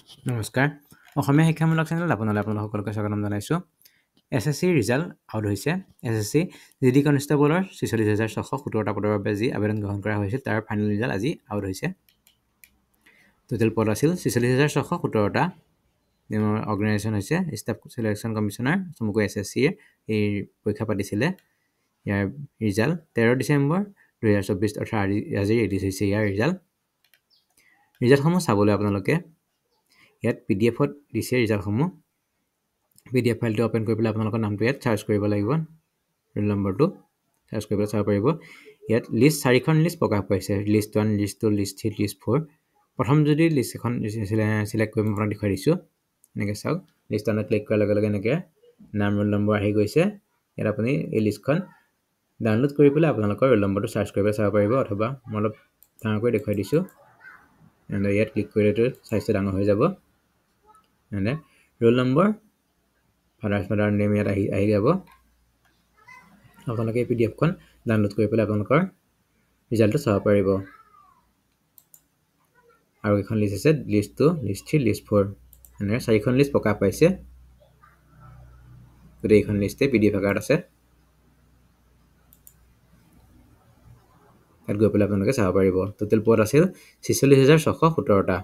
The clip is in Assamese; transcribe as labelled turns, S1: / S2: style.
S1: নমস্কাৰ অসমীয়া শিক্ষামূলক চেনেলত আপোনালোক সকলোকে স্বাগতম জনাইছোঁ SSC ৰিজাল্ট আউট হৈছে SSC জিডি কনষ্টেবলৰ ৪৬,৬১৭টা পদৰ বাবে যি আবেদন গ্ৰহণ কৰা হৈছিল তাৰ ফাইনেল ৰিজাল্ট আজি আউট হৈছে টোটেল পদ আছিল ৪৬,৬১৭টা অৰ্গেনাইজেশ্যন হৈছে ষ্টাফ চিলেকশ্যন কমিশ্যনাৰ চমুকৈ SSC এই পৰীক্ষা পাতিছিলে ইয়াৰ ৰিজাল্ট 13 ডিচেম্বৰ 2024 অৰ্থাৎ আজি ৰিলিজ হৈছে ইয়াৰ ৰিজাল্টসমূহ চাবলৈ আপোনালোকে ইয়াত পিডিএফত দিছে ৰিজাল্টসমূহ পিডিএফ ফাইলটো ওপেন কৰি পেলাই আপোনালোকৰ নামটো ইয়াত চাৰ্চ কৰিব লাগিব ৰোল নম্বৰটো চাৰ্চ কৰি পেলাই চাব পাৰিব ইয়াত লিষ্ট 4খন লিষ্ট প্ৰকাশ পাইছে লিষ্ট 1 লিষ্ট 2 লিষ্ট 3 লিষ্ট 4 প্ৰথম যদি লিষ্ট এখন সিলেক্ট কৰি মই আপোনাক দেখুৱাই দিছোঁ এনেকৈ চাওক লিষ্ট 1ত ক্লিক কৰাৰ লগে লগে এনেকৈ নাম ৰোল নম্বৰ আহি গৈছে ইয়াত আপুনি এই লিষ্টখন ডাউনলোড কৰি পেলাই আপোনালোকৰ ৰোল নম্বৰটো চাৰ্চ কৰি পেলাই চাব পাৰিব অথবা মই অলপ ডাঙৰকৈ দেখুৱাই দিছোঁ এনে ইয়াত ক্লিক কৰিলেতো চাইজটো ডাঙৰ হৈ যাব এনে ৰোল নম্বৰ ফাদাৰ নেম ইয়াত আহি যাব আপোনালোকে পিডিএফখন ডাউনলোড কৰি পেলাই আপোনালোকৰ ৰিজাল্টটো চাব পাৰিব আৰু এখন লিষ্ট আছে লিষ্ট 2 লিষ্ট 3 লিষ্ট 4 এনে 4খন লিষ্ট প্ৰকাশ পাইছে গোটেইখন লিষ্টে পিডিএফ আকাৰত আছে ইয়াত গৈ পেলাই আপোনালোকে চাব পাৰিব টোটেল পদ আছিল ৪৬,৬১৭টা